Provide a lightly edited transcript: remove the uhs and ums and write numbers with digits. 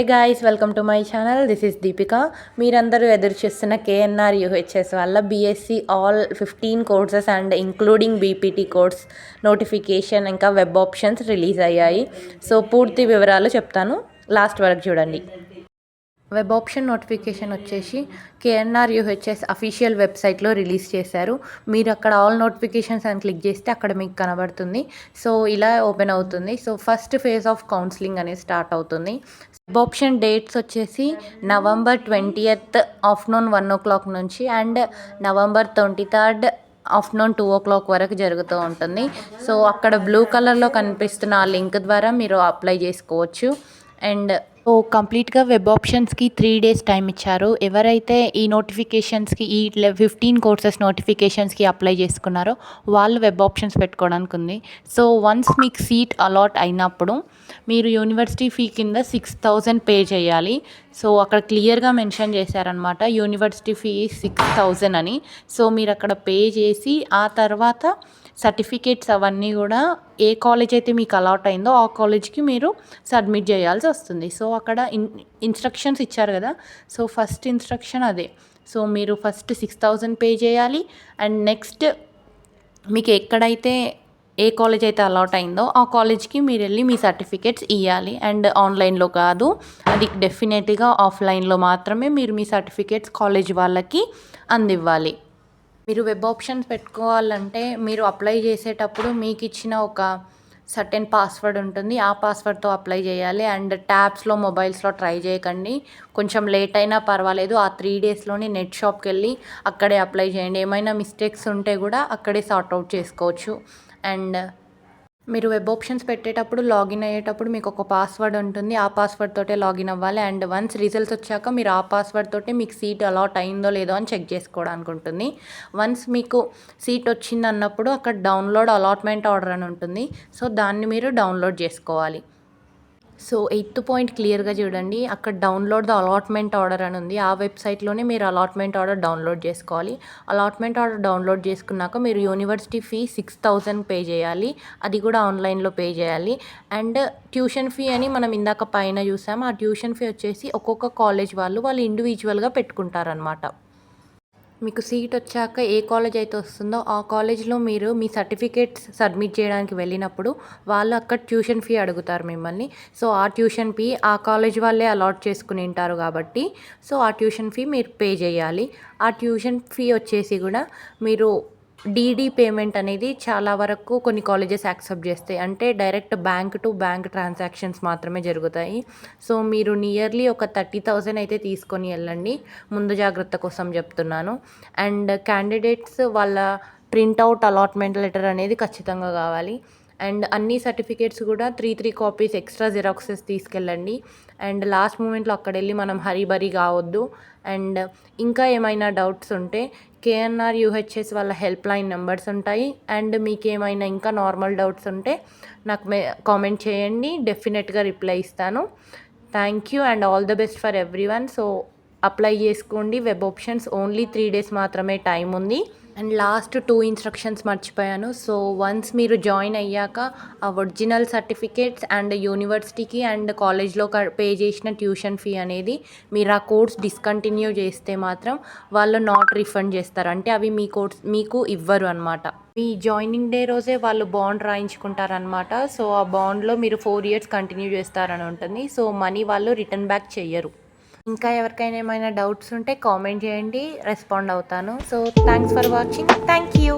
Guys, welcome to my channel. This is Deepika. మీరందరూ ఎదురు చూస్తున్న కేఎన్ఆర్ యూహెచ్ఎస్ వల్ల BSc all 15 courses and including BPT course notification ఇంకా web options release అయ్యాయి. So పూర్తి వివరాలు చెప్తాను, లాస్ట్ వరకు చూడండి. వెబ్ ఆప్షన్ నోటిఫికేషన్ వచ్చేసి కేఎన్ఆర్ యూహెచ్ఎస్ అఫీషియల్ వెబ్సైట్లో రిలీజ్ చేశారు. మీరు అక్కడ ఆల్ నోటిఫికేషన్స్ అని క్లిక్ చేస్తే అక్కడ మీకు కనబడుతుంది. సో ఇలా ఓపెన్ అవుతుంది. So first phase of counselling అనేది స్టార్ట్ అవుతుంది. వెబ్ ఆప్షన్ డేట్స్ వచ్చేసి November 20th ఆఫ్టర్నూన్ 1 o'clock నుంచి and November 23rd afternoon 2 o'clock వరకు జరుగుతూ ఉంటుంది. సో అక్కడ బ్లూ కలర్లో కనిపిస్తున్న ఆ లింక్ ద్వారా మీరు అప్లై చేసుకోవచ్చు. అండ్ కంప్లీట్గా వెబ్ ఆప్షన్స్కి 3 days టైం ఇచ్చారు. ఎవరైతే ఈ నోటిఫికేషన్స్కి ఈ 15 కోర్సెస్ నోటిఫికేషన్స్కి అప్లై చేసుకున్నారో వాళ్ళు వెబ్ ఆప్షన్స్ పెట్టుకోవడానికి ఉంది. సో వన్స్ మీకు సీట్ అలాట్ అయినప్పుడు మీరు యూనివర్సిటీ ఫీ కింద 6,000 పే చేయాలి. సో అక్కడ క్లియర్గా మెన్షన్ చేశారనమాట, యూనివర్సిటీ ఫీ 6,000 అని. సో మీరు అక్కడ పే చేసి ఆ తర్వాత సర్టిఫికేట్స్ అవన్నీ కూడా ఏ కాలేజ్ అయితే మీకు అలాట్ అయిందో ఆ కాలేజ్కి మీరు సబ్మిట్ చేయాల్సి వస్తుంది. సో అక్కడ ఇన్స్ట్రక్షన్స్ ఇచ్చారు కదా, సో ఫస్ట్ ఇన్స్ట్రక్షన్ అదే. సో మీరు ఫస్ట్ 6,000 పే చేయాలి అండ్ నెక్స్ట్ మీకు ఎక్కడైతే ఏ కాలేజ్ అయితే అలాట్ అయిందో ఆ కాలేజ్కి మీరు వెళ్ళి మీ సర్టిఫికేట్స్ ఇవ్వాలి. అండ్ ఆన్లైన్లో కాదు, అది డెఫినెట్గా ఆఫ్లైన్లో మాత్రమే మీరు మీ సర్టిఫికేట్స్ కాలేజ్ వాళ్ళకి అందివ్వాలి. మీరు వెబ్ ఆప్షన్స్ పెట్టుకోవాలంటే మీరు అప్లై చేసేటప్పుడు మీకు ఇచ్చిన ఒక సర్టెన్ పాస్వర్డ్ ఉంటుంది, ఆ పాస్వర్డ్తో అప్లై చేయాలి. అండ్ ట్యాబ్స్లో మొబైల్స్లో ట్రై చేయకండి, కొంచెం లేట్ అయినా పర్వాలేదు. ఆ 3 daysలోనే నెట్ షాప్కి వెళ్ళి అక్కడే అప్లై చేయండి. ఏమైనా మిస్టేక్స్ ఉంటే కూడా అక్కడే సార్ట్అవుట్ చేసుకోవచ్చు. అండ్ మీరు వెబ్ ఆప్షన్స్ పెట్టేటప్పుడు లాగిన్ అయ్యేటప్పుడు మీకు ఒక పాస్వర్డ్ ఉంటుంది, ఆ పాస్వర్డ్ తోటే లాగిన్ అవ్వాలి. అండ్ వన్స్ రిజల్ట్స్ వచ్చాక మీరు ఆ పాస్వర్డ్ తోటే మీకు సీట్ అలాట్ అయిందో లేదో అని చెక్ చేసుకోవడానికి ఉంటుంది. వన్స్ మీకు సీట్ వచ్చింది అన్నప్పుడు అక్కడ డౌన్లోడ్ అలాట్మెంట్ ఆర్డర్ అని ఉంటుంది. సో దాన్ని మీరు డౌన్లోడ్ చేసుకోవాలి. సో 8th పాయింట్ క్లియర్గా చూడండి, అక్కడ డౌన్లోడ్ ద అలాట్మెంట్ ఆర్డర్ అని ఉంది. ఆ వెబ్సైట్లోనే మీరు అలాట్మెంట్ ఆర్డర్ డౌన్లోడ్ చేసుకోవాలి. అలాట్మెంట్ ఆర్డర్ డౌన్లోడ్ చేసుకున్నాక మీరు యూనివర్సిటీ ఫీ 6,000 పే చేయాలి, అది కూడా ఆన్లైన్లో పే చేయాలి. అండ్ ట్యూషన్ ఫీ అని మనం ఇందాక పైన చూసాం, ఆ ట్యూషన్ ఫీ వచ్చేసి ఒక్కొక్క కాలేజ్ వాళ్ళు ఇండివిజువల్గా పెట్టుకుంటారనమాట. మీకు సీట్ వచ్చాక ఏ కాలేజ్ అయితే వస్తుందో ఆ కాలేజ్లో మీరు మీ సర్టిఫికేట్స్ సబ్మిట్ చేయడానికి వెళ్ళినప్పుడు వాళ్ళు అక్కడ ట్యూషన్ ఫీ అడుగుతారు మిమ్మల్ని. సో ఆ ట్యూషన్ ఫీ ఆ కాలేజ్ వాళ్ళే అలాట్ చేసుకుని ఉంటారు కాబట్టి సో ఆ ట్యూషన్ ఫీ మీరు పే చేయాలి. ఆ ట్యూషన్ ఫీ వచ్చేసి కూడా మీరు డీడీ పేమెంట్ అనేది చాలా వరకు కొన్ని కాలేజెస్ యాక్సెప్ట్ చేస్తాయి, అంటే direct bank to bank transactions మాత్రమే జరుగుతాయి. సో మీరు నియర్లీ ఒక 30,000 అయితే తీసుకొని వెళ్ళండి, ముందు జాగ్రత్త కోసం చెప్తున్నాను. అండ్ క్యాండిడేట్స్ వాళ్ళ ప్రింట్అవుట్ అలాట్మెంట్ లెటర్ అనేది ఖచ్చితంగా కావాలి. అండ్ అన్ని సర్టిఫికేట్స్ కూడా 3 కాపీస్ ఎక్స్ట్రా జిరాక్సెస్ తీసుకెళ్ళండి. అండ్ లాస్ట్ మూమెంట్లో అక్కడ వెళ్ళి మనం హరీబరీ కావద్దు. అండ్ ఇంకా ఏమైనా డౌట్స్ ఉంటే కేఎన్ఆర్ యూహెచ్ఎస్ వాళ్ళ హెల్ప్ లైన్ నెంబర్స్ ఉంటాయి. అండ్ మీకు ఏమైనా ఇంకా నార్మల్ డౌట్స్ ఉంటే నాకు కామెంట్ చేయండి, డెఫినెట్గా రిప్లై ఇస్తాను. Thank you and all the best for everyone. So apply చేసుకోండి. వెబ్ ఆప్షన్స్ ఓన్లీ 3 days మాత్రమే టైం ఉంది. అండ్ లాస్ట్ 2 ఇన్స్ట్రక్షన్స్ మర్చిపోయాను. సో వన్స్ మీరు జాయిన్ అయ్యాక ఆ ఒరిజినల్ సర్టిఫికేట్స్ అండ్ యూనివర్సిటీకి అండ్ కాలేజ్లో పే చేసిన ట్యూషన్ ఫీ అనేది మీరు ఆ కోర్స్ డిస్కంటిన్యూ చేస్తే మాత్రం వాళ్ళు నాట్ రిఫండ్ చేస్తారు, అంటే అవి మీకు ఇవ్వరు అనమాట. మీ జాయినింగ్ డే రోజే వాళ్ళు బాండ్ రాయించుకుంటారనమాట. సో ఆ బాండ్లో మీరు 4 years కంటిన్యూ చేస్తారని ఉంటుంది. సో మనీ వాళ్ళు రిటర్న్ బ్యాక్ చెయ్యరు. ఇంకా ఎవరికైనా ఏమైనా డౌట్స్ ఉంటే కామెంట్ చేయండి, రెస్పాండ్ అవుతాను. So thanks for watching. Thank you.